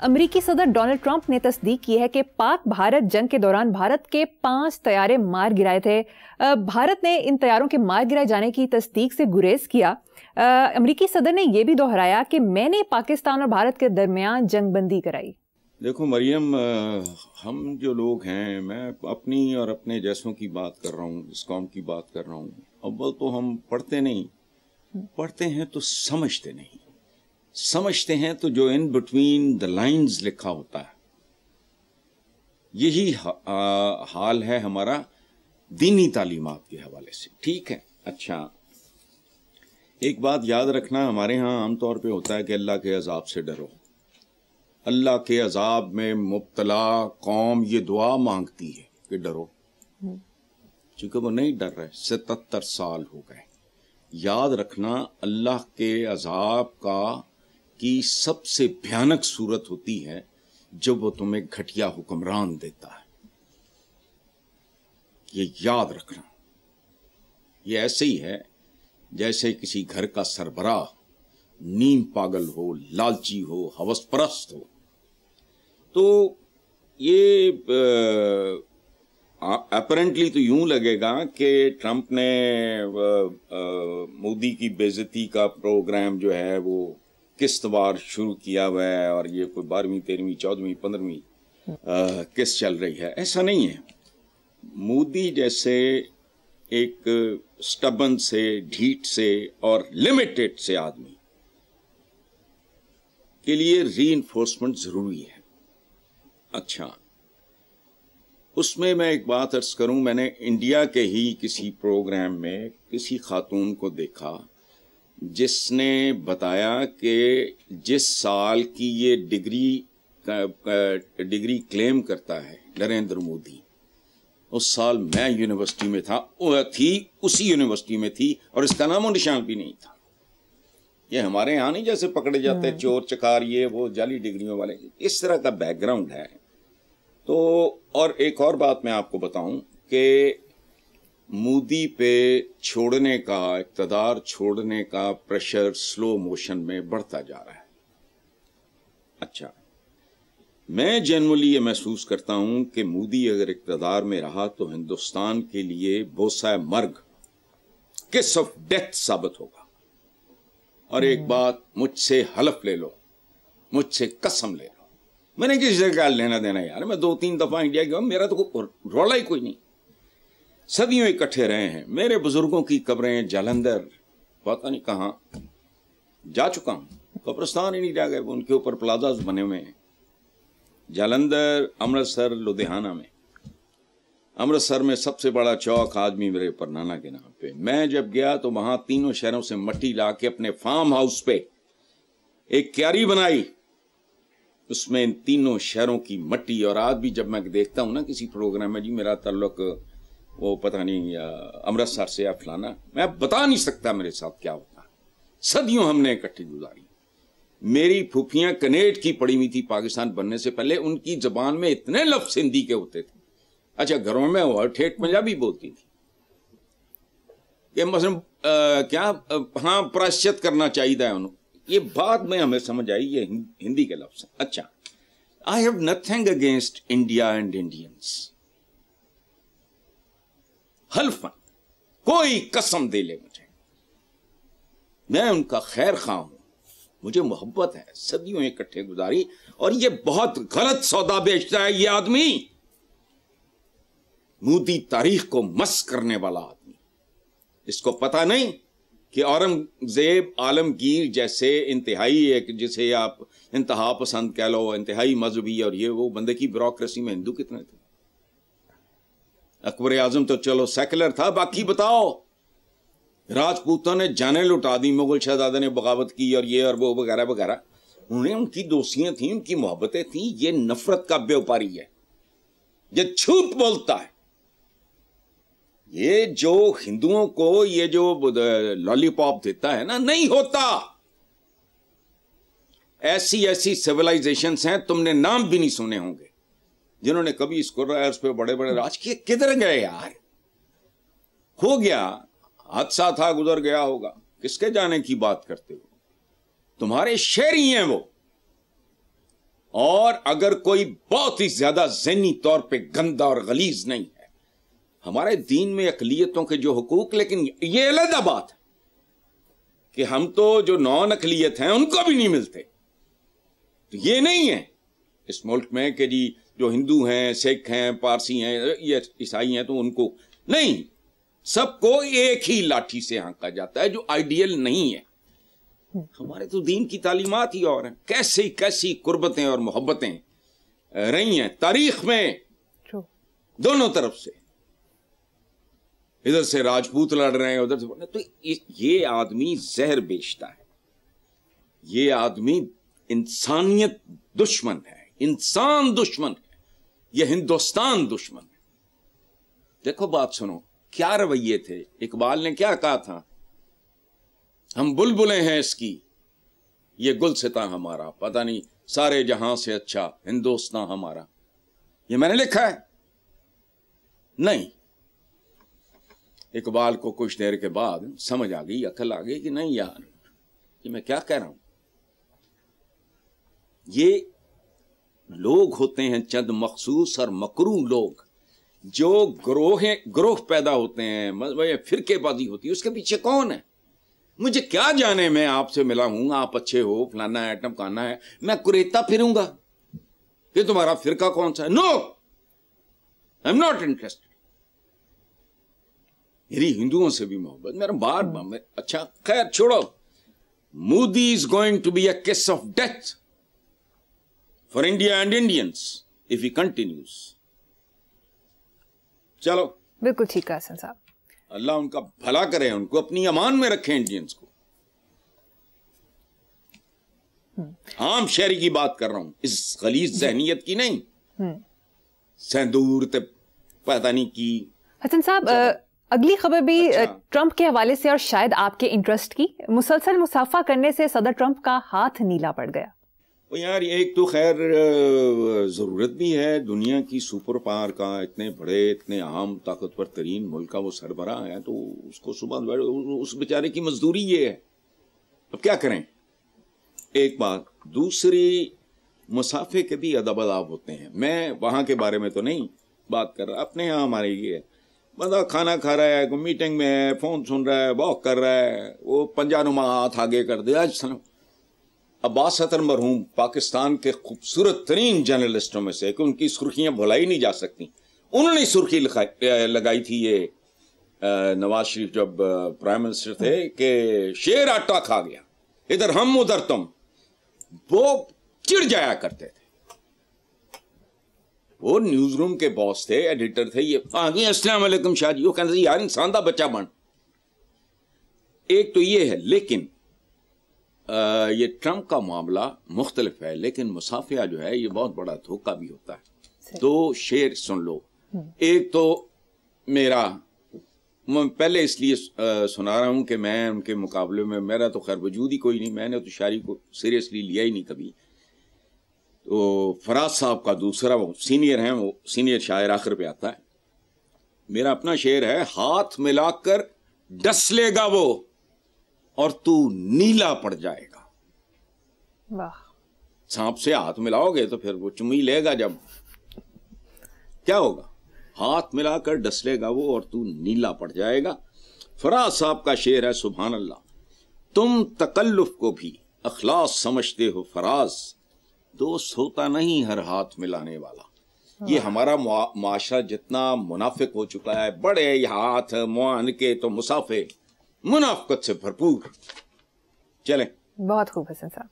امریکی صدر Donald Trump نے تصدیق کی ہے کہ پاک بھارت جنگ کے دوران بھارت کے 5 طیارے مار گرائے تھے۔ بھارت نے ان طیاروں کے مار گرائے جانے کی تصدیق سے گریز کیا۔ امریکی صدر نے یہ بھی دہرایا کہ میں نے پاکستان اور بھارت کے درمیان جنگ بندی کرائی۔ دیکھو مریم، ہم جو لوگ ہیں، میں اپنی اور اپنے جیسوں کی بات کر رہا ہوں، اس قوم کی بات کر رہا ہوں، اول تو ہم پڑھتے نہیں، پڑھتے ہیں تو سمجھتے نہیں، سمجھتے ہیں تو جو ان بٹوین دا لائنز لکھا ہوتا ہے، یہی حال ہے ہمارا دینی تعلیمات کے حوالے سے۔ ٹھیک ہے، اچھا ایک بات یاد رکھنا، ہمارے ہاں عام طور پہ ہوتا ہے کہ اللہ کے عذاب سے ڈرو۔ اللہ کے عذاب میں مبتلا قوم یہ دعا مانگتی ہے کہ ڈرو، چونکہ وہ نہیں ڈر رہے۔ 77 سال ہو گئے۔ یاد رکھنا، اللہ کے عذاب کی سب سے بھیانک صورت ہوتی ہے جب وہ تمہیں گھٹیا حکمران دیتا ہے۔ یہ یاد رکھنا، یہ ایسے ہی ہے جیسے کسی گھر کا سربراہ نیم پاگل ہو، لالچی ہو، ہوس پرست ہو۔ تو یہ اپرنٹلی تو یوں لگے گا کہ ٹرمپ نے مودی کی بے عزتی کا پروگرام جو ہے وہ قسط وار شروع کیا ہوا ہے، اور یہ کوئی 12ویں 13ویں 14ویں 15ویں قسط چل رہی ہے۔ ایسا نہیں ہے۔ مودی جیسے ایک سٹبن سے، ڈھیٹ سے اور لمیٹڈ سے آدمی کے لیے ری انفورسمنٹ ضروری ہے۔ اچھا، اس میں ایک بات عرض کروں، میں نے انڈیا کے ہی کسی پروگرام میں کسی خاتون کو دیکھا جس نے بتایا کہ جس سال کی یہ ڈگری کلیم کرتا ہے نریندر مودی، اس سال میں یونیورسٹی میں تھا، اسی یونیورسٹی میں تھی، اور اس کا نام و نشان بھی نہیں تھا۔ یہ ہمارے یہاں نہیں جیسے پکڑے جاتے چور چکار، یہ وہ جعلی ڈگریوں والے، اس طرح کا بیک گراؤنڈ ہے۔ تو اور ایک اور بات میں آپ کو بتاؤں کہ مودی پہ چھوڑنے کا، اقتدار چھوڑنے کا پریشر سلو موشن میں بڑھتا جا رہا ہے۔ اچھا، میں جنرلی یہ محسوس کرتا ہوں کہ مودی اگر اقتدار میں رہا تو ہندوستان کے لیے بوسہ مرگ، کس آف ڈیتھ ثابت ہوگا۔ اور ایک بات مجھ سے حلف لے لو، مجھ سے قسم لے لو، میں نے کسی سے کیا لینا دینا یار، میں 2-3 دفعہ انڈیا گیا ہوں، میرا تو رولا ہی کوئی نہیں۔ صدیوں اکٹھے رہے ہیں، میرے بزرگوں کی قبریں جالندھر پتہ نہیں کہاں جا چکا ہوں، قبرستان ہی نہیں جا گئے، ان کے اوپر پلازاز بنے ہوئے ہیں، جالندھر، امرتسر، لدھیانہ میں۔ امرتسر میں سب سے بڑا چوک آدمی میرے پرنانا کے نام پہ۔ میں جب گیا تو وہاں تینوں شہروں سے مٹی لا کے اپنے فارم ہاؤس پہ ایک کیاری بنائی، اس میں ان تینوں شہروں کی مٹی۔ اور آج بھی جب میں دیکھتا ہوں نا کسی پروگرام میں، جی میرا تعلق وہ پتہ نہیں امرتسر سے یا فلانا، میں بتا نہیں سکتا میرے ساتھ کیا ہوتا۔ صدیوں ہم نے اکٹھی گزاری۔ میری پھوپھیاں کنیڈ کی پڑھی ہوئی تھی پاکستان بننے سے پہلے، ان کی زبان میں اتنے لفظ ہندی کے ہوتے تھے۔ اچھا، گھروں میں وہ ٹھیٹ پنجابی بولتی تھی کہ مثلا کیا ہاں پراشچت کرنا چاہیے انہوں، یہ بعد میں ہمیں سمجھ آئی یہ ہندی کے لفظ ہیں۔ اچھا، I have nothing against India and Indians, حلفاً کوئی قسم دے لے مجھے، میں ان کا خیر خواہ ہوں، مجھے محبت ہے، صدیوں اکٹھے گزاری۔ اور یہ بہت غلط سودا بیچتا ہے یہ آدمی، مودی تاریخ کو مس کرنے والا آدمی۔ اس کو پتہ نہیں کہ اورنگزیب عالمگیر جیسے انتہائی ایک، جسے آپ انتہا پسند کہہ لو، انتہائی مذہبی، اور یہ وہ بندے کی بیوروکریسی میں ہندو کتنے تھے؟ اکبر اعظم تو چلو سیکولر تھا، باقی بتاؤ۔ راجپوتوں نے جانیں لٹا دی، مغل شہزادے نے بغاوت کی، اور یہ اور وہ وغیرہ وغیرہ، انہیں ان کی دوستیاں تھیں، ان کی محبتیں تھیں۔ یہ نفرت کا بیوپاری ہے، یہ جھوٹ بولتا ہے۔ یہ جو ہندوؤں کو یہ جو لالی پاپ دیتا ہے نا، نہیں ہوتا۔ ایسی سیولائزیشنز ہیں، تم نے نام بھی نہیں سنے ہوں گے، جنہوں نے کبھی اس پہ بڑے بڑے راج کیے۔ کدھر گئے یار؟ ہو گیا، حادثہ تھا، گزر گیا ہوگا، کس کے جانے کی بات کرتے ہو؟ تمہارے شہری ہیں وہ، اور اگر کوئی بہت ہی زیادہ ذہنی طور پہ گندا اور غلیظ نہیں ہے، ہمارے دین میں اقلیتوں کے جو حقوق، لیکن یہ علیحدہ بات ہے کہ ہم تو جو نان اقلیت ہیں ان کو بھی نہیں ملتے. تو یہ نہیں ہے اس ملک میں کہ جی جو ہندو ہیں، سکھ ہیں، پارسی ہیں، یہ عیسائی ہیں تو ان کو نہیں، سب کو ایک ہی لاٹھی سے ہانکا جاتا ہے، جو آئیڈیل نہیں ہے. ہمارے تو دین کی تعلیمات ہی اور ہیں. کیسی کیسی قربتیں اور محبتیں رہی ہیں تاریخ میں دونوں طرف سے. ادھر سے راجپوت لڑ رہے ہیں، ادھر سے، تو یہ آدمی زہر بیچتا ہے. یہ آدمی انسانیت دشمن ہے، انسان دشمن ہے، یہ ہندوستان دشمن ہے. دیکھو بات سنو، کیا رویے تھے. اقبال نے کیا کہا تھا؟ ہم بلبلیں ہیں اس کی، یہ گلستاں ہمارا، پتہ نہیں سارے جہاں سے اچھا ہندوستان ہمارا. یہ میں نے لکھا ہے؟ نہیں. اقبال کو کچھ دیر کے بعد سمجھ آ گئی، عقل آ گئی کہ نہیں یار، کہ میں کیا کہہ رہا ہوں. یہ لوگ ہوتے ہیں چند مخصوص اور مکروہ لوگ، جو گروہ پیدا ہوتے ہیں، فرقے بازی ہوتی ہے. اس کے پیچھے کون ہے؟ مجھے کیا جانے، میں آپ سے ملا ہوں، آپ اچھے ہو، فلانا ہے، ٹمکانا ہے، میں کریتا پھروں گا کہ تمہارا فرقہ کون سا ہے. نو، آئی ایم ناٹ انٹرسٹڈ. میری ہندوؤں سے بھی محبت، میرا بار اچھا خیر چھوڑو. Modi is going to be a cause of death for India and Indians if he continues. چلو بالکل ٹھیک ہے حسن صاحب. اللہ ان کا بھلا کرے، ان کو اپنی امان میں رکھیں انڈینس کو. عام شہری کی بات کر رہا ہوں، اس غلیظ ذہنیت کی نہیں. سندور تے پتہ نہیں کی. حسن صاحب اگلی خبر بھی ٹرمپ کے حوالے سے اور شاید آپ کے انٹرسٹ کی. مسلسل مصافحہ کرنے سے صدر ٹرمپ کا ہاتھ نیلا پڑ گیا. یار ایک تو خیر ضرورت بھی ہے، دنیا کی سپر پاور کا، اتنے بڑے اتنے عام طاقتور ترین ملک کا وہ سربراہ ہے، تو اس کو صبح اس بیچارے کی مزدوری یہ ہے. اب کیا کریں؟ ایک بات. دوسری، مسافے کے بھی ادب اداب ہوتے ہیں. میں وہاں کے بارے میں تو نہیں بات کر رہا، اپنے یہاں ہمارے یہ ہے، بندہ کھانا کھا رہا ہے، کوئی میٹنگ میں ہے، فون سن رہا ہے، واک کر رہا ہے، وہ پنجہ نما ہاتھ آگے کر دے. آج عباس اطہر مرحوم پاکستان کے خوبصورت ترین جرنلسٹوں میں سے، کہ ان کی سرخیاں بھلائی نہیں جا سکتی. انہوں نے سرخی لگائی تھی یہ نواز شریف جب پرائم منسٹر تھے، کہ شیر آٹا کھا گیا، ادھر ہم ادھر تم. وہ چڑ جایا کرتے تھے. وہ نیوز روم کے باس تھے، ایڈیٹر تھے. یہ السلام علیکم شاہ جی، وہ کہتے تھے یار انسان دا بچہ بن. ایک تو یہ ہے. لیکن یہ ٹرمپ کا معاملہ مختلف ہے، لیکن مصافحہ جو ہے یہ بہت بڑا دھوکہ بھی ہوتا ہے. دو شعر سن لو. ایک تو میرا، میں پہلے اس لیے سنا رہا ہوں کہ میں ان کے مقابلے میں، میرا تو خیر وجود ہی کوئی نہیں، میں نے تو شاعری کو سیریسلی لیا ہی نہیں کبھی. تو فراز صاحب کا دوسرا، وہ سینئر ہیں، وہ سینئر شاعر آخر پہ آتا ہے. میرا اپنا شعر ہے، ہاتھ ملا کر ڈس لے گا وہ اور تو نیلا پڑ جائے گا. واہ. سانپ سے ہاتھ ملاؤ گے تو پھر وہ چمی لے گا، جب کیا ہوگا؟ ہاتھ ملا کر ڈس لے گا وہ اور تو نیلا پڑ جائے گا. فراز صاحب کا شعر ہے، سبحان اللہ. تم تکلف کو بھی اخلاص سمجھتے ہو فراز، دوست ہوتا نہیں ہر ہاتھ ملانے والا. یہ ہمارا معاشرہ جتنا منافق ہو چکا ہے، بڑے ہاتھ معان کے تو مسافے منافقت سے بھرپور. چلیں. بہت خوب حسن صاحب.